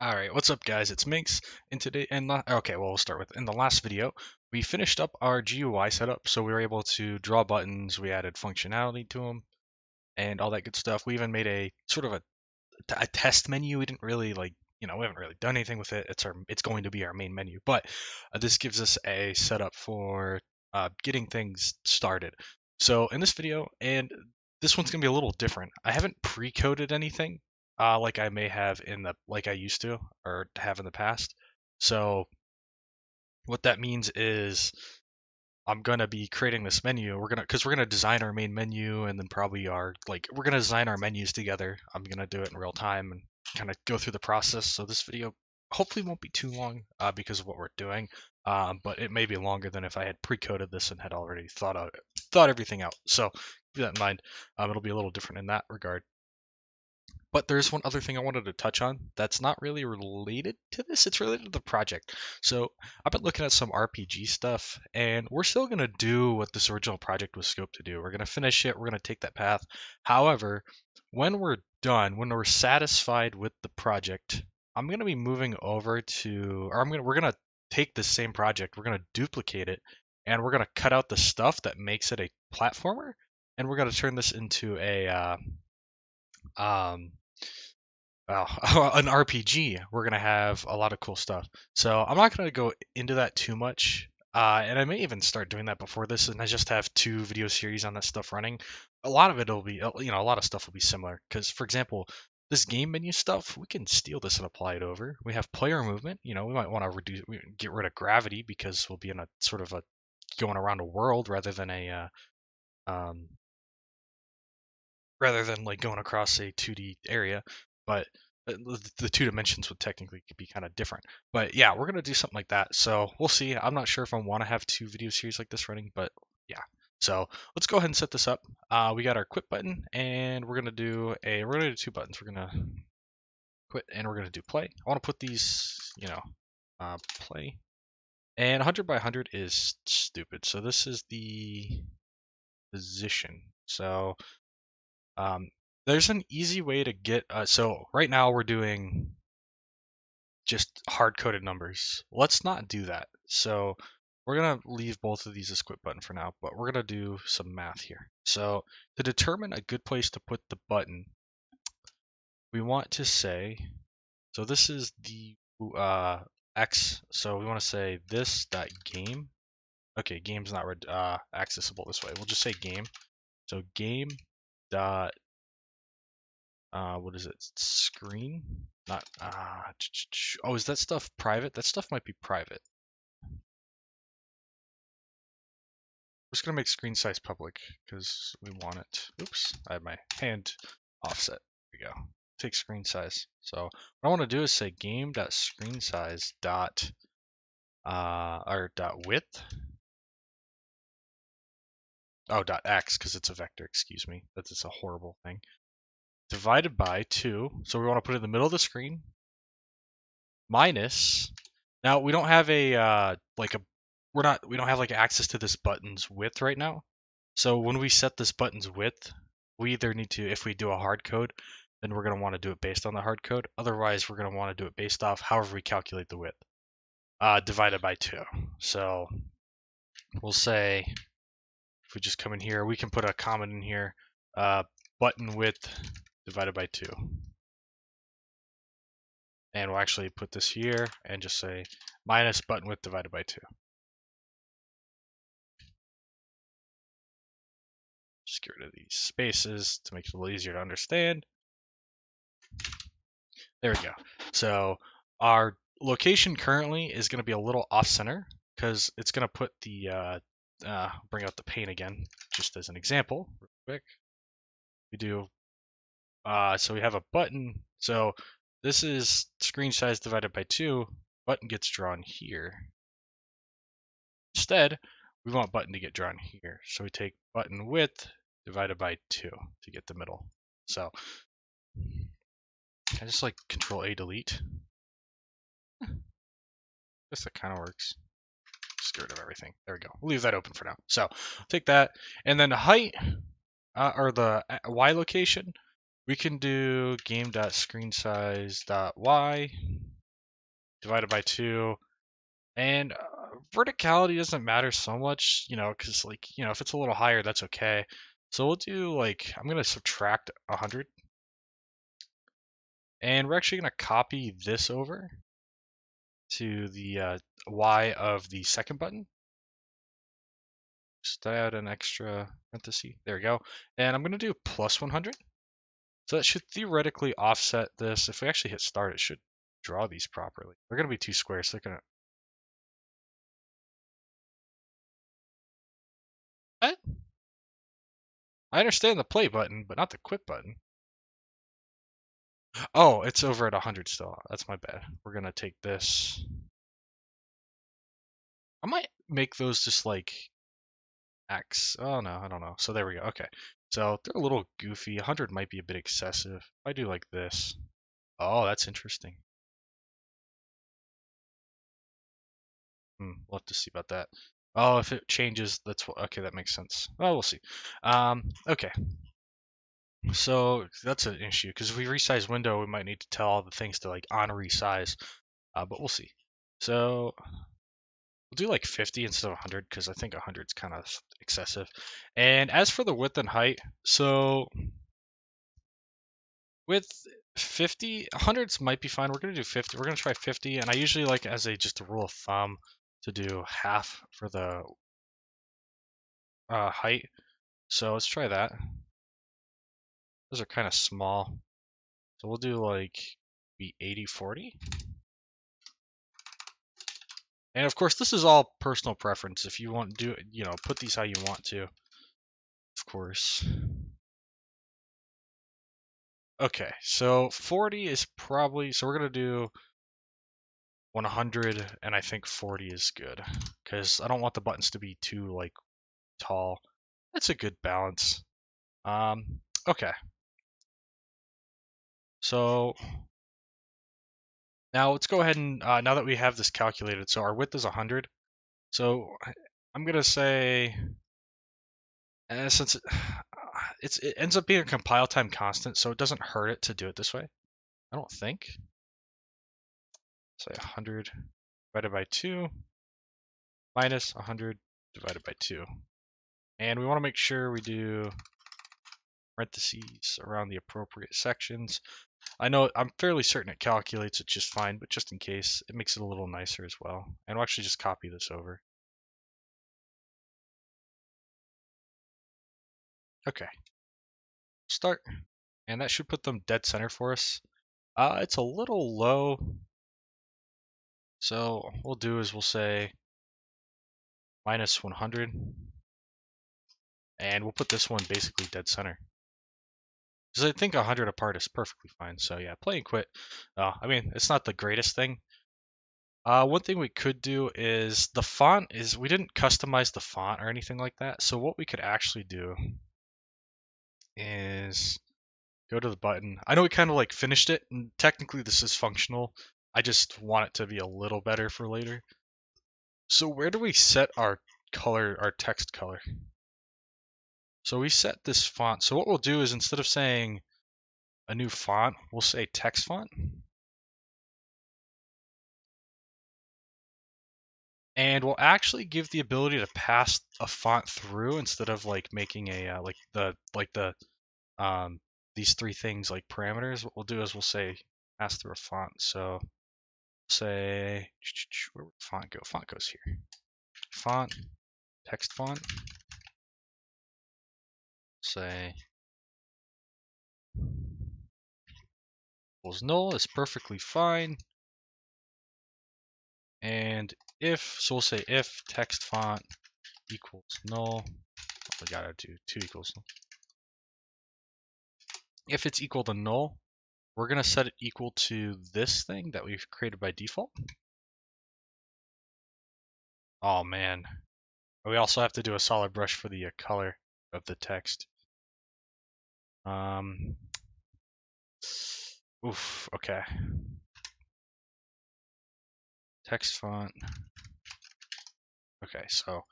Alright, what's up guys? It's Minx, and today, okay, well we'll start with, in the last video, we finished up our GUI setup, so we were able to draw buttons, we added functionality to them, and all that good stuff. We even made a sort of a test menu. We didn't really we haven't really done anything with it. It's going to be our main menu, but this gives us a setup for getting things started. So in this video, and this one's gonna be a little different. I haven't pre-coded anything like I may have like I used to or have in the past. So what that means is I'm gonna be creating this menu. Because we're gonna design our main menu, and then probably we're gonna design our menus together. I'm gonna do it in real time and kind of go through the process. So this video hopefully won't be too long because of what we're doing, but it may be longer than if I had pre-coded this and had already thought everything out. So keep that in mind. It'll be a little different in that regard. But there's one other thing I wanted to touch on that's not really related to this. It's related to the project. So I've been looking at some RPG stuff, and we're still going to do what this original project was scoped to do. We're going to finish it. We're going to take that path. However, when we're done, when we're satisfied with the project, I'm going to be moving over to, or we're going to take the same project. We're going to duplicate it, and we're going to cut out the stuff that makes it a platformer, and we're going to turn this into a um, an RPG. We're gonna have a lot of cool stuff. So I'm not gonna go into that too much. And I may even start doing that before this, and I just have two video series on that stuff running. A lot of it will be, a lot of stuff will be similar. Because, for example, this game menu stuff, we can steal this and apply it over. We have player movement. We might want to get rid of gravity because we'll be in a sort of a going around a world um, rather than like going across a 2D area. But the two dimensions would technically be kind of different. But yeah, we're gonna do something like that. So we'll see. I'm not sure if I want to have two video series like this running, but yeah. So let's go ahead and set this up. We got our quit button, and we're gonna do two buttons. We're gonna quit, and we're gonna do play. I want to put these, play. And 100 by 100 is stupid. So this is the position. So um, there's an easy way to get. So right now we're doing just hard coded numbers. Let's not do that. So we're gonna leave both of these as quit button for now, but we're gonna do some math here. So to determine a good place to put the button, we want to say. So this is the x. So we want to say this dot game. Okay, game's not accessible this way. We'll just say game. So game dot what is it? Screen? Not oh, is that stuff private? That stuff might be private. We're just gonna make screen size public because we want it. Oops, I have my hand offset. There we go. Take screen size. So what I want to do is say game.screensize dot or dot width. Oh, dot x because it's a vector. Excuse me. That's a horrible thing. Divided by 2. So we want to put it in the middle of the screen. Minus. Now we don't have we don't have like access to this button's width right now. So when we set this button's width, we either need to, if we do a hard code, then we're going to want to do it based on the hard code. Otherwise, we're going to want to do it based off however we calculate the width, divided by 2. So we'll say, if we just come in here, we can put a comment in here, button width divided by 2. And we'll actually put this here and just say minus button width divided by 2. Just get rid of these spaces to make it a little easier to understand. There we go. So our location currently is going to be a little off center because it's going to put the, bring out the pane again, just as an example, real quick. We do, so we have a button. So this is screen size divided by 2. Button gets drawn here. Instead, we want button to get drawn here. So we take button width divided by 2 to get the middle. So I just like Control A delete. I guess that kind of works. Just get rid of everything. There we go. We'll leave that open for now. So take that, and then the height or the Y location, we can do game.screensize.y divided by 2. And verticality doesn't matter so much, because like, if it's a little higher, that's okay. So we'll do like, I'm going to subtract 100. And we're actually going to copy this over to the Y of the second button. Just add an extra parenthesis. There we go. And I'm going to do plus 100. So that should theoretically offset this. If we actually hit start, it should draw these properly. They're going to be 2 squares, so they're going to... What? I understand the play button, but not the quit button. Oh, it's over at 100 still. That's my bad. We're going to take this. I might make those just like X. Oh, no, I don't know. So there we go. Okay. So they're a little goofy. 100 might be a bit excessive. If I do like this. Oh, that's interesting. We'll have to see about that. Oh, if it changes, that's what. Okay, that makes sense. Well, we'll see. Okay. So that's an issue because if we resize window, we might need to tell all the things to like on resize, but we'll see. So we'll do like 50 instead of 100 because I think 100 is kind of excessive. And as for the width and height, so with 50, 100s might be fine. We're gonna do 50. We're gonna try 50, and I usually like as a just a rule of thumb to do half for the height. So let's try that. Those are kind of small. So we'll do like be 80-40. And of course, this is all personal preference. If you want to do it, put these how you want to, of course. Okay, so 40 is probably, so we're going to do 100, and I think 40 is good because I don't want the buttons to be too like tall. That's a good balance. Okay. So now let's go ahead and now that we have this calculated, so our width is 100. So I'm gonna say, since it ends up being a compile time constant, so it doesn't hurt it to do it this way. I don't think. Say 100 divided by 2 minus 100 divided by 2. And we want to make sure we do parentheses around the appropriate sections. I know I'm fairly certain it calculates it just fine, but just in case, it makes it a little nicer as well. And we'll actually just copy this over. Okay, start. And that should put them dead center for us. It's a little low. So what we'll do is we'll say minus 100. And we'll put this one basically dead center. Because I think 100 apart is perfectly fine. So yeah, play and quit. I mean, it's not the greatest thing. One thing we could do is the font is, we didn't customize the font or anything like that. So what we could actually do is go to the button. I know we kind of like finished it, and technically this is functional. I just want it to be a little better for later. So where do we set our color, our text color? So we set this font. So what we'll do is instead of saying a new font, we'll say text font. And we'll actually give the ability to pass a font through instead of like making a these 3 things like parameters. What we'll do is we'll say pass through a font. So say, where would font go? Font goes here. Font, text font. Say equals null is perfectly fine. And so we'll say if text font equals null, we gotta do 2 equals null. If it's equal to null, we're gonna set it equal to this thing that we've created by default. Oh man. We also have to do a solid brush for the color of the text. Oof, okay. Text font. Okay, so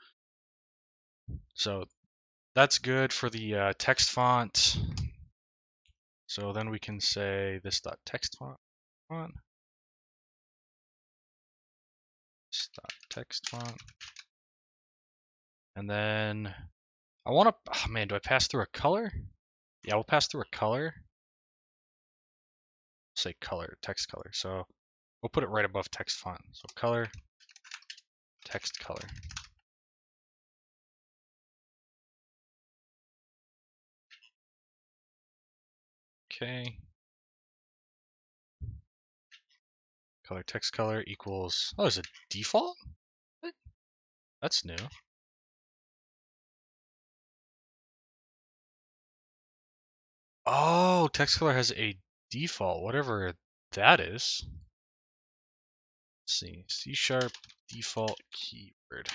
that's good for the text font. So then we can say this dot text font. text font. And then I want to, oh man, do I pass through a color? Yeah, we'll pass through a color. Say color, text color. So we'll put it right above text font. So color, text color. Okay. Color, text color equals, oh, is it default? What? That's new. Oh, text color has a default, whatever that is. Let's see, C# default keyword.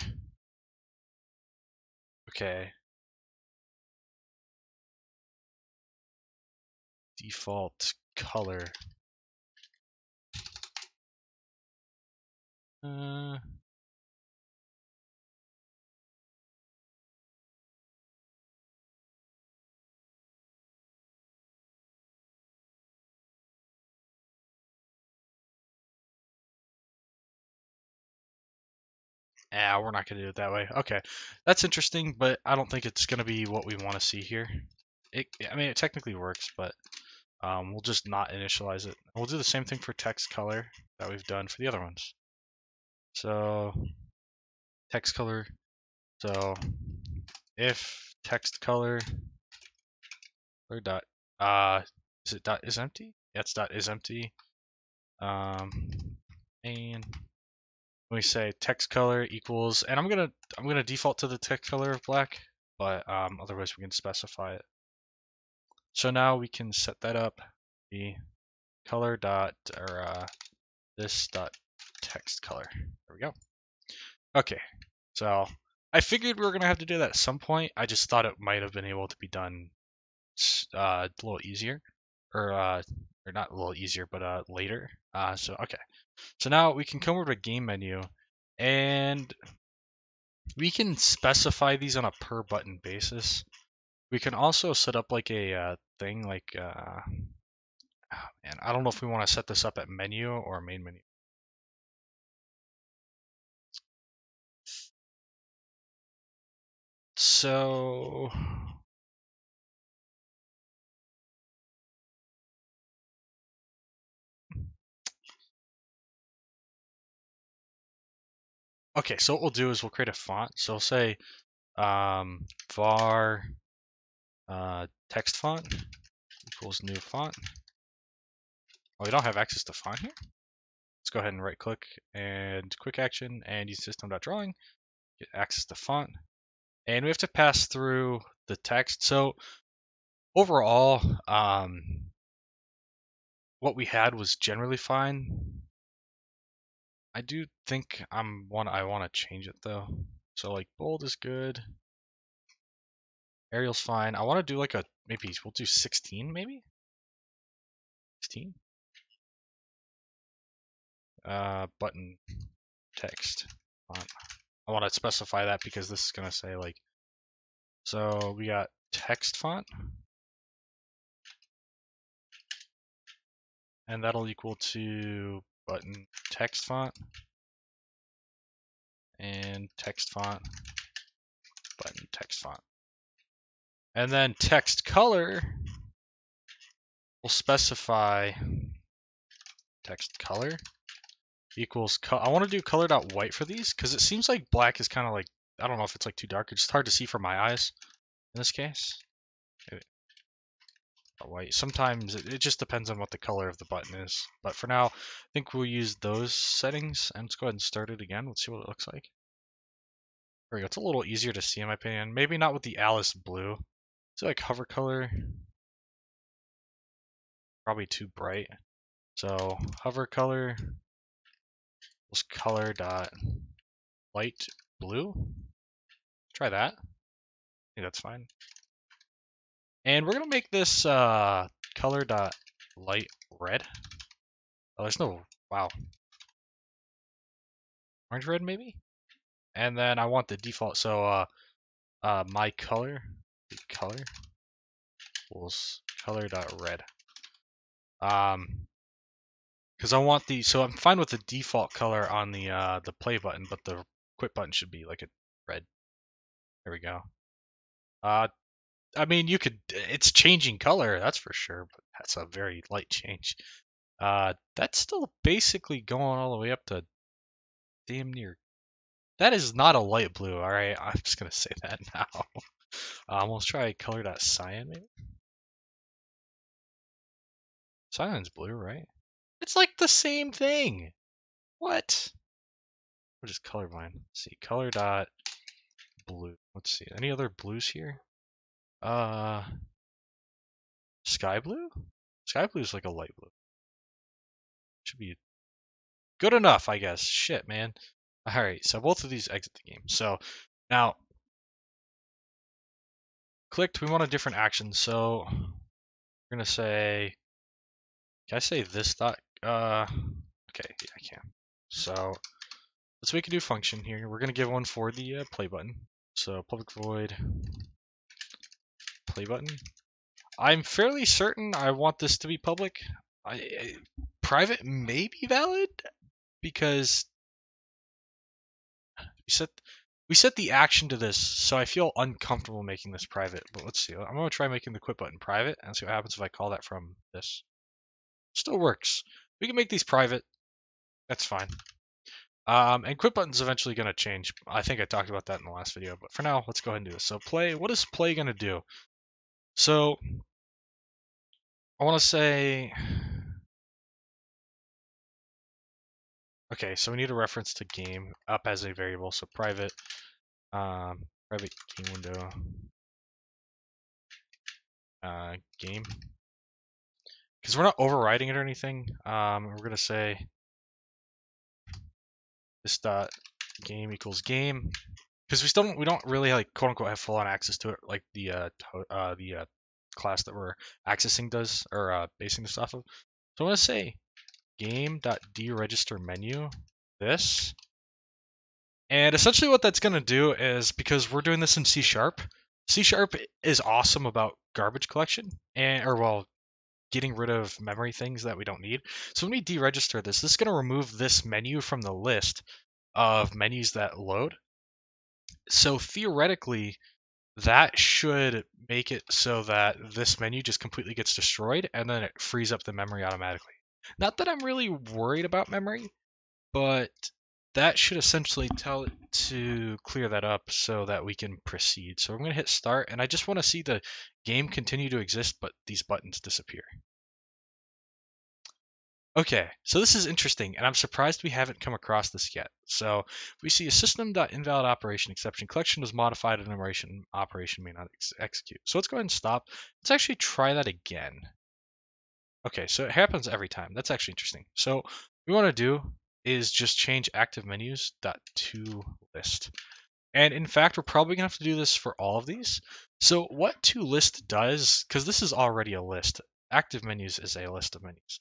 Okay. Default color. Uh, we're not going to do it that way. Okay, that's interesting, but I don't think it's going to be what we want to see here. I mean, it technically works, but we'll just not initialize it. We'll do the same thing for text color that we've done for the other ones. So text color. So if text color or dot is it dot is empty? Yeah, it's dot is empty. And we say text color equals, and I'm gonna default to the text color of black, but otherwise we can specify it. So now we can set that up. The color dot or this dot text color. There we go. Okay, so I figured we were gonna have to do that at some point. I just thought it might have been able to be done a little easier, or not a little easier, but later. So okay, so now we can come over to game menu, and we can specify these on a per button basis. We can also set up like a thing like, and I don't know if we want to set this up at menu or main menu. So okay, so what we'll do is we'll create a font. So we'll say var text font equals new font. Oh, we don't have access to font here. Let's go ahead and right click and quick action and use system.drawing, get access to font. And we have to pass through the text. So overall, what we had was generally fine. I do think I want to change it though. So like bold is good. Arial's fine. I want to do like maybe we'll do 16 maybe? 16? Button text font. I want to specify that because this is going to say like, so we got text font, and that'll equal to button text font and text font, button text font. And then text color, we'll specify text color equals, I want to do color.white for these because it seems like black is kind of like, I don't know if it's like too dark. It's just hard to see from my eyes in this case. White. Sometimes it just depends on what the color of the button is. But for now, I think we'll use those settings. And let's go ahead and start it again. Let's see what it looks like. There we go. It's a little easier to see in my opinion. Maybe not with the Alice blue. It's like hover color. Probably too bright. So hover color was color dot light blue. Try that. I think that's fine. And we're gonna make this color dot light red. Oh, there's no, wow. Orange red maybe? And then I want the default, so my color, the color equals color dot red. because I want so I'm fine with the default color on the play button, but the quit button should be like a red. There we go. Uh, I mean, you could, it's changing color, that's for sure, but that's a very light change. That's still basically going all the way up to damn near. That is not a light blue, alright? I'm just gonna say that now. Let's try color.cyan maybe? Cyan's blue, right? It's like the same thing! What? What is colorblind? Let's see, color.blue. Let's see, any other blues here? Uh, Sky blue? Sky blue is like a light blue. Should be good enough, I guess. Shit, man. Alright, so both of these exit the game. So now, clicked, we want a different action. So we're going to say, can I say this dot? Okay, yeah, I can. So let's make a new function here. We're going to give one for the play button. So public void play button. I'm fairly certain I want this to be public. Private may be valid because we set the action to this, so I feel uncomfortable making this private. But let's see. I'm gonna try making the quit button private and see what happens if I call that from this. Still works. We can make these private. That's fine. And quit button's eventually gonna change. I think I talked about that in the last video, but for now, let's go ahead and do this. So play. What is play gonna do? So I want to say. Okay, so we need a reference to game up as a variable. So private. Private game window. Game. Because we're not overriding it or anything. We're gonna say this dot game equals game because we don't really like quote unquote have full on access to it like the class that we're accessing does or basing this off of. So I'm gonna say game dot deregister menu this, and essentially what that's gonna do is because we're doing this in C sharp. C sharp is awesome about garbage collection and or well getting rid of memory things that we don't need. So when we deregister this is going to remove this menu from the list of menus that load. So theoretically, that should make it so that this menu just completely gets destroyed and then it frees up the memory automatically. Not that I'm really worried about memory, but that should essentially tell it to clear that up so that we can proceed. So I'm going to hit start and I just want to see the game continue to exist, but these buttons disappear. Okay, so this is interesting, and I'm surprised we haven't come across this yet. So we see a system.invalid operation exception collection was modified and operation may not execute. So let's go ahead and stop. Let's actually try that again. Okay, so it happens every time. That's actually interesting. So what we want to do is just change active menus to list. And in fact, we're probably going to have to do this for all of these. So what toList does, because this is already a list, active menus is a list of menus.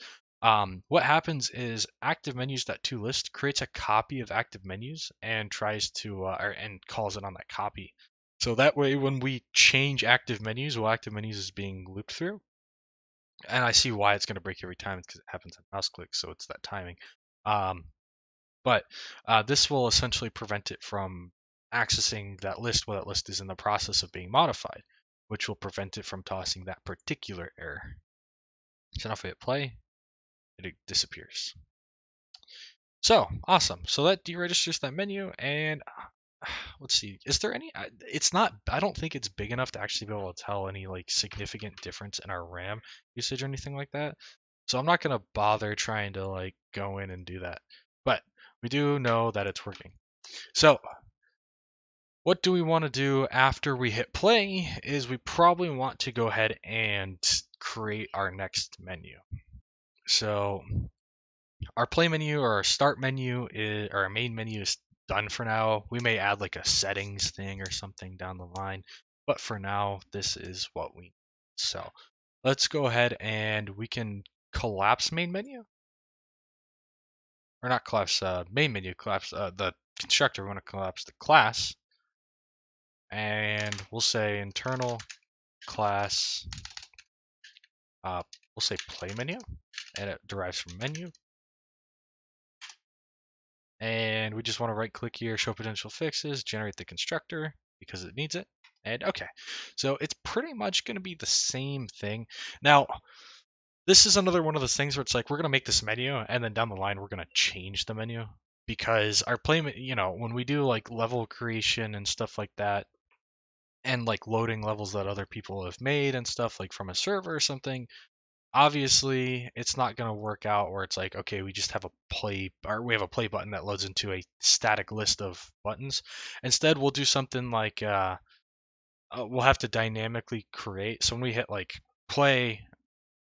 What happens is active menus.toList creates a copy of active menus and tries to and calls it on that copy. So that way, when we change active menus, while active menus is being looped through, and I see why it's going to break every time because it happens on mouse click, so it's that timing. But this will essentially prevent it from accessing that list while that list is in the process of being modified, which will prevent it from tossing that particular error. So now if we hit play, it disappears. So awesome. So that deregisters that menu, and let's see. Is there any? It's not. I don't think it's big enough to actually be able to tell any like significant difference in our RAM usage or anything like that. So I'm not gonna bother trying to like go in and do that. But we do know that it's working. So what do we want to do after we hit play is we probably want to go ahead and create our next menu. So our play menu or our start menu is, or our main menu is done for now. We may add like a settings thing or something down the line, but for now, this is what we need. So let's go ahead and we can collapse main menu. Or not collapse main menu, collapse the constructor. We want to collapse the class. And we'll say internal class, we'll say play menu, and it derives from menu. and we just want to right click here, show potential fixes, generate the constructor because it needs it. And okay, so it's pretty much going to be the same thing. Now, this is another one of those things where it's like we're going to make this menu and then down the line we're going to change the menu because our play, when we do like level creation and stuff like that and like loading levels that other people have made and stuff like from a server or something, obviously it's not going to work out where it's like, okay, we just have a play or we have a play button that loads into a static list of buttons. Instead, we'll do something like we'll have to dynamically create. So when we hit like play,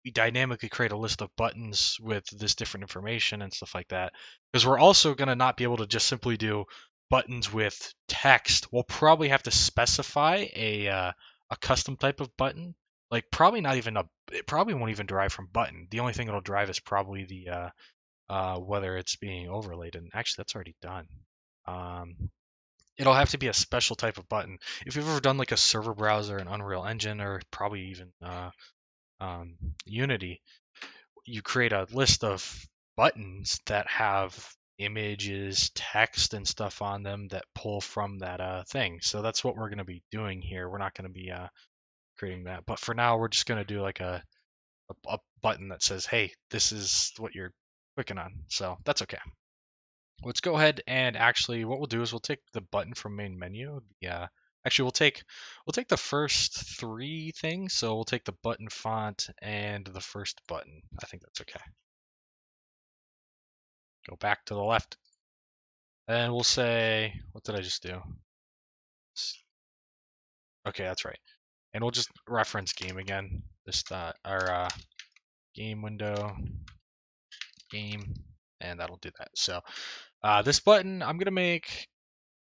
we dynamically create a list of buttons with this different information and stuff like that. Because we're also going to not be able to just simply do buttons with text. We'll probably have to specify a custom type of button. Like probably not even it probably won't even derive from button. The only thing it'll drive is probably the whether it's being overlaid. And actually, that's already done. It'll have to be a special type of button. If you've ever done like a server browser, an Unreal Engine, or probably even Unity, you create a list of buttons that have images, text, and stuff on them that pull from that thing. So that's what we're going to be doing here. We're not going to be creating that. But for now, we're just going to do like a button that says, hey, this is what you're clicking on. So that's okay. Let's go ahead and actually what we'll do is we'll take the button from main menu. Yeah. Actually, we'll take the first three things. So we'll take the button font and the first button. I think that's okay. Go back to the left. And we'll say, what did I just do? Okay, that's right. And we'll just reference game again. This our game window, game, and that'll do that. So this button, I'm gonna make.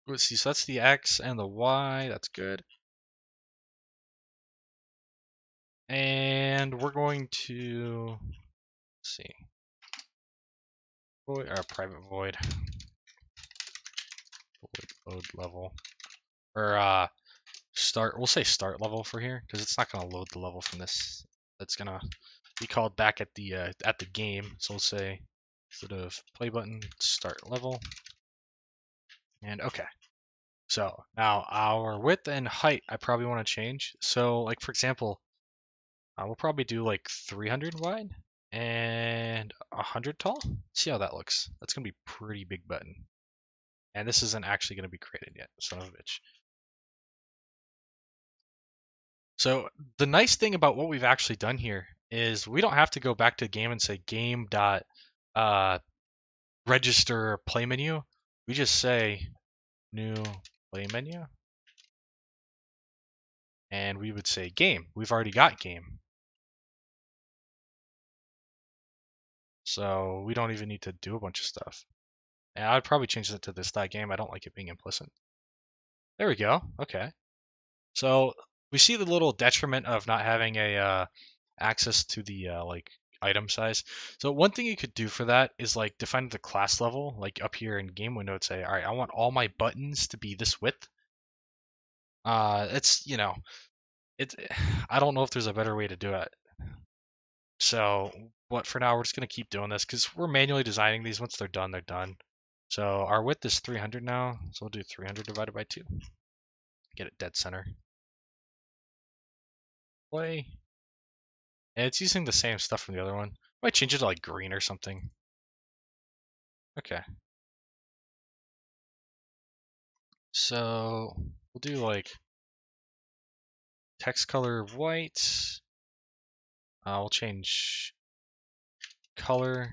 Let's see. So that's the X and the Y. That's good. And we're going to see void or private void load level or start. We'll say start level for here because it's not going to load the level from this. That's going to be called back at the game. So we'll say instead of play button start level. And okay. So now our width and height I probably want to change. So like for example, we'll probably do like 300 wide and 100 tall. See how that looks. That's gonna be pretty big button. And this isn't actually gonna be created yet, son of a bitch. So the nice thing about what we've actually done here is we don't have to go back to game and say game dot register play menu. We just say new play menu, and we would say game. We've already got game. So we don't even need to do a bunch of stuff. And I'd probably change it to this dot game. I don't like it being implicit. There we go. Okay. So we see the little detriment of not having a access to the like item size. So one thing you could do for that is like define the class level, like up here in game window, say, all right, I want all my buttons to be this width. It's it's I don't know if there's a better way to do it. So what for now we're just gonna keep doing this because we're manually designing these. Once they're done, they're done. So our width is 300 now, so we'll do 300 divided by 2. Get it dead center. Play. And it's using the same stuff from the other one. Might change it to like green or something. Okay. So we'll do like text color white. We'll change color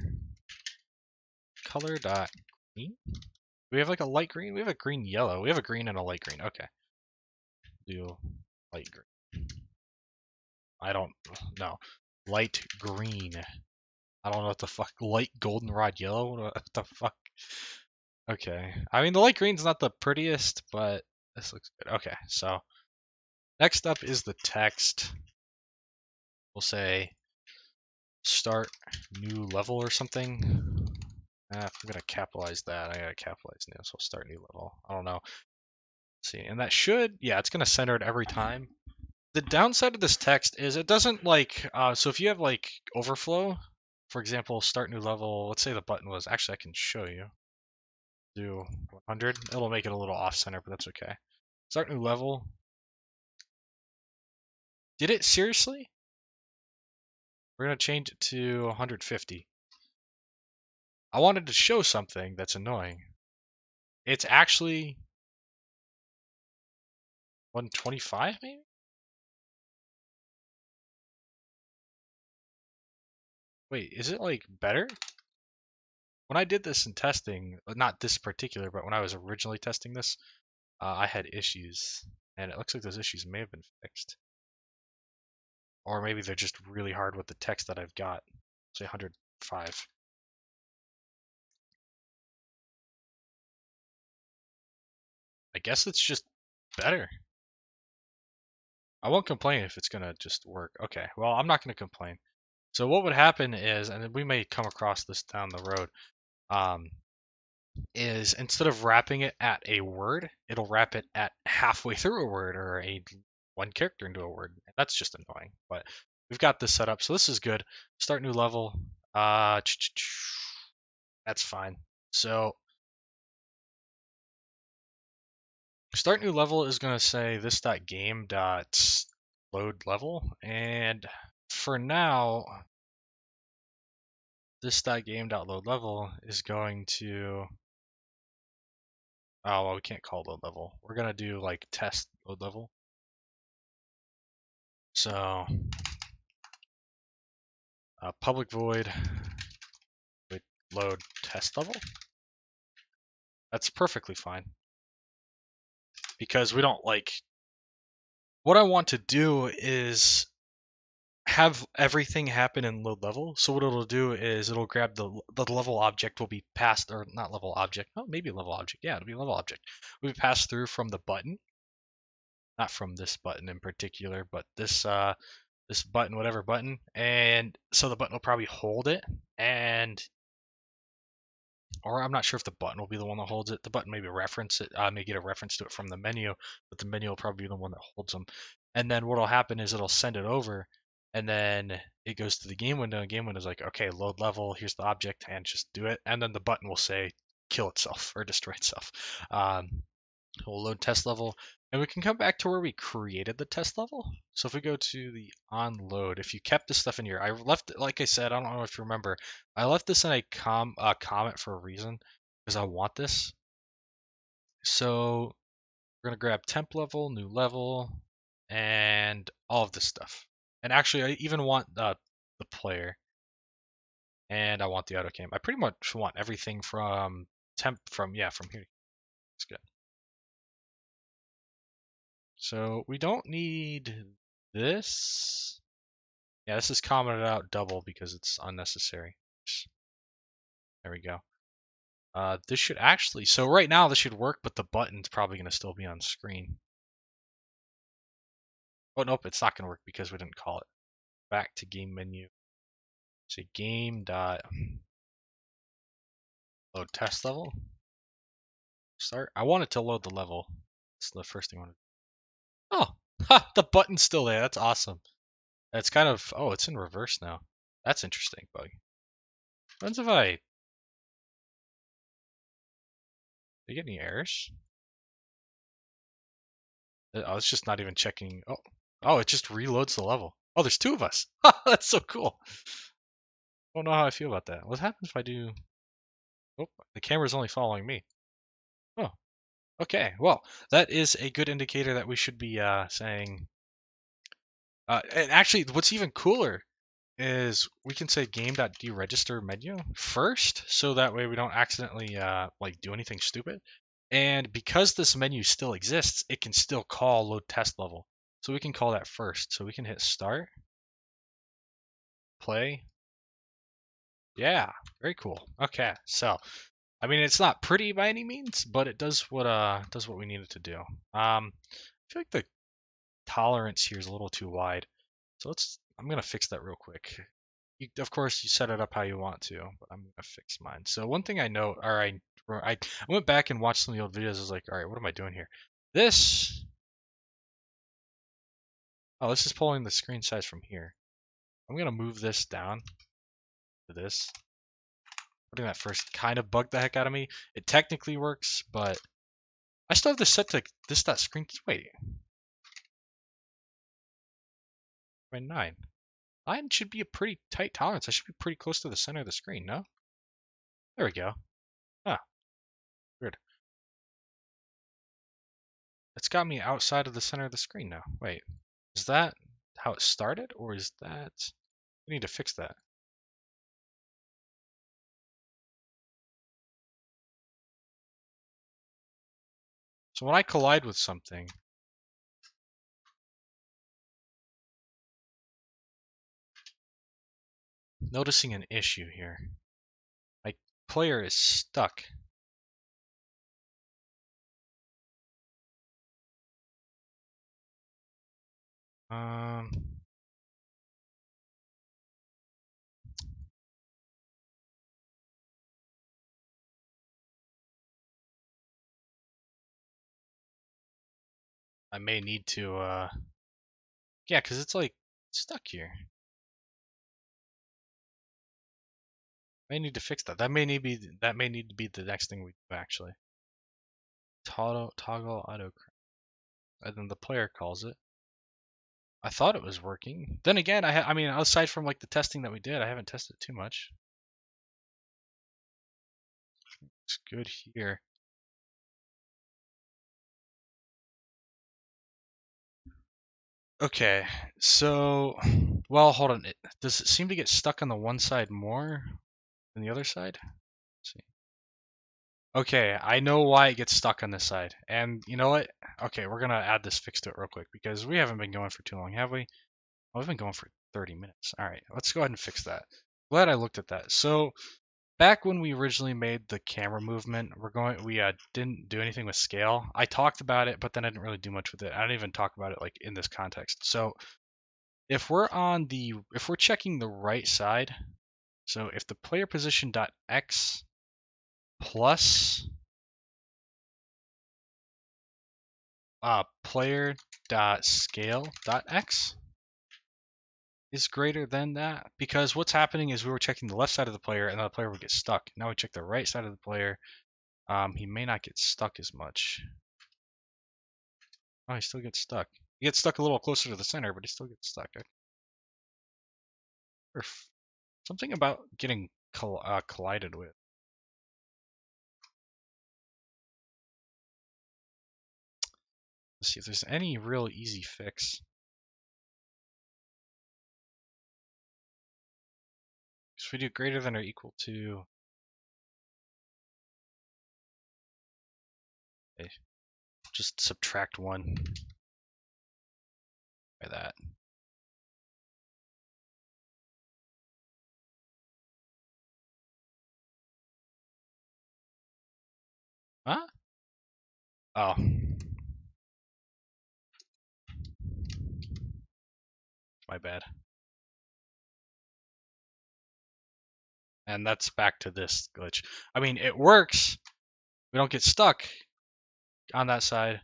dot green. We have like a light green. We have a green yellow. We have a green and a light green. Okay. Do light green. I don't know. Light green. I don't know what the fuck. Light goldenrod yellow? What the fuck? Okay. I mean, the light green's not the prettiest, but this looks good. Okay, so next up is the text. We'll say start new level or something. If I'm gonna capitalize that, I gotta capitalize new, so start new level. I don't know. Let's see, and that should, yeah, it's gonna center it every time. The downside of this text is it doesn't like, so if you have like overflow, for example, start new level, let's say the button was, actually I can show you. do 100. It'll make it a little off center, but that's okay. Start new level. Did it seriously? We're gonna change it to 150. I wanted to show something that's annoying. It's actually 125 maybe? Wait, is it like better? When I did this in testing, not this particular, but when I was originally testing this, I had issues, and it looks like those issues may have been fixed. Or maybe they're just really hard with the text that I've got. Say 105. I guess it's just better. I won't complain if it's gonna just work. Okay, well, I'm not gonna complain. So what would happen is, and we may come across this down the road, um, is instead of wrapping it at a word, it'll wrap it at halfway through a word or a one character into a word. That's just annoying, but we've got this set up, so this is good. Start new level. That's fine. So start new level is going to say this.game.load level, and for now, this.game.load level is going to, oh, well, we can't call load level. We're going to do like test load level. So public void with load test level. That's perfectly fine because we don't like, what I want to do is have everything happen in load level. So what it'll do is it'll grab the level object will be passed, or not level object, oh, maybe level object. Yeah, it'll be level object. Will be passed through from the button, not from this button in particular, but this button, whatever button, and so the button will probably hold it, and or I'm not sure if the button will be the one that holds it. The button maybe reference it, may get a reference to it from the menu, but the menu will probably be the one that holds them. And then what'll happen is it'll send it over, and then it goes to the game window. And game window is like, okay, load level. Here's the object, and just do it. And then the button will say kill itself or destroy itself. We'll load test level, and we can come back to where we created the test level. So if we go to the onload, if you kept this stuff in here, I left, like I said, I don't know if you remember, I left this in a comment for a reason, because I want this. So we're gonna grab temp level, new level, and all of this stuff. And actually, I even want the player, and I want the autocam. I pretty much want everything from temp from here. It's good. So we don't need this. Yeah, this is commented out double because it's unnecessary. There we go. This should actually, so right now this should work, but the button's probably going to still be on screen. Oh, nope, it's not going to work because we didn't call it. Back to game menu. Say game dot load test level. Start. I want it to load the level. That's the first thing I want to do. Oh, ha, the button's still there. That's awesome. It's kind of, oh, it's in reverse now. That's interesting, bug. When's if I, you get any errors? Oh, it's just not even checking. Oh, oh, it just reloads the level. Oh, there's two of us. That's so cool. I don't know how I feel about that. What happens if I do? Oh, the camera's only following me. Oh, okay. Well, that is a good indicator that we should be saying. And actually, what's even cooler is we can say game.deregister menu first, so that way we don't accidentally like do anything stupid. And because this menu still exists, it can still call load test level. So we can call that first. So we can hit start, play. Yeah, very cool. Okay, so I mean it's not pretty by any means, but it does what we need it to do. I feel like the tolerance here is a little too wide. So I'm gonna fix that real quick. Of course, you set it up how you want to, but I'm gonna fix mine. So one thing I know, or I went back and watched some of the old videos. I was like, all right, what am I doing here? This, oh, this is pulling the screen size from here. I'm gonna move this down to this. putting that first kind of bugged the heck out of me. It technically works, but I still have this set to that screen. Wait, 9. 9 should be a pretty tight tolerance. I should be pretty close to the center of the screen, no? There we go. Ah, weird. It's got me outside of the center of the screen now. Wait, is that how it started, or is that... We need to fix that. So when I collide with something, noticing an issue here. My player is stuck. Um, I may need to, yeah, because it's like stuck here. I may need to fix that. That may need to be the next thing we do actually. Toggle auto, and then the player calls it. I thought it was working. Then again, I mean, aside from like the testing that we did, I haven't tested too much. It's good here. Okay, so, well, hold on. Does it seem to get stuck on the one side more than the other side? Let's see. Okay, I know why it gets stuck on this side. And you know what? Okay, we're gonna add this fix to it real quick because we haven't been going for too long, have we? Oh, we've been going for 30 minutes. All right, let's go ahead and fix that. Glad I looked at that. So back when we originally made the camera movement, we didn't do anything with scale. I talked about it, but then I didn't really do much with it. I didn't even talk about it like in this context. So if we're checking the right side, so if the player position dot x plus player dot scale dot x is greater than that, because what's happening is we were checking the left side of the player and the player would get stuck. Now we check the right side of the player. He may not get stuck as much. Oh, he still gets stuck. He gets stuck a little closer to the center, but he still gets stuck. Or something about getting collided with. Let's see if there's any real easy fix. If we do greater than or equal to... Okay, just subtract 1 by that. Huh? Oh. My bad. And that's back to this glitch. I mean, it works. We don't get stuck on that side,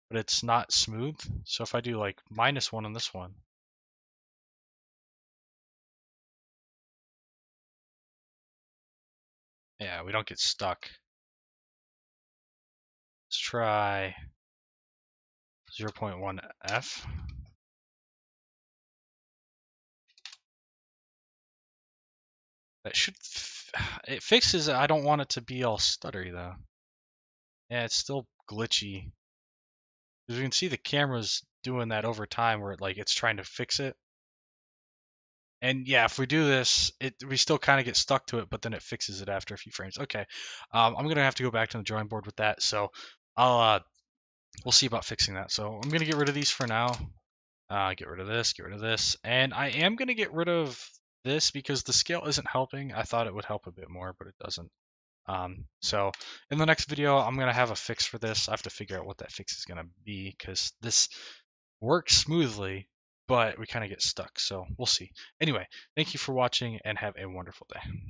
but it's not smooth. So if I do like -1 on this one, yeah, we don't get stuck. Let's try 0.1 F. That should, it fixes it. I don't want it to be all stuttery though. Yeah, it's still glitchy. As you can see, the camera's doing that over time where it's trying to fix it. And yeah, if we do this, we still kind of get stuck to it, but then it fixes it after a few frames. Okay, I'm gonna have to go back to the drawing board with that. So we'll see about fixing that. So I'm gonna get rid of these for now. Get rid of this, and I am gonna get rid of this because the scale isn't helping. I thought it would help a bit more, but it doesn't. So in the next video, I'm gonna have a fix for this. I have to figure out what that fix is gonna be because this works smoothly, but we kind of get stuck. So we'll see. Anyway, thank you for watching and have a wonderful day.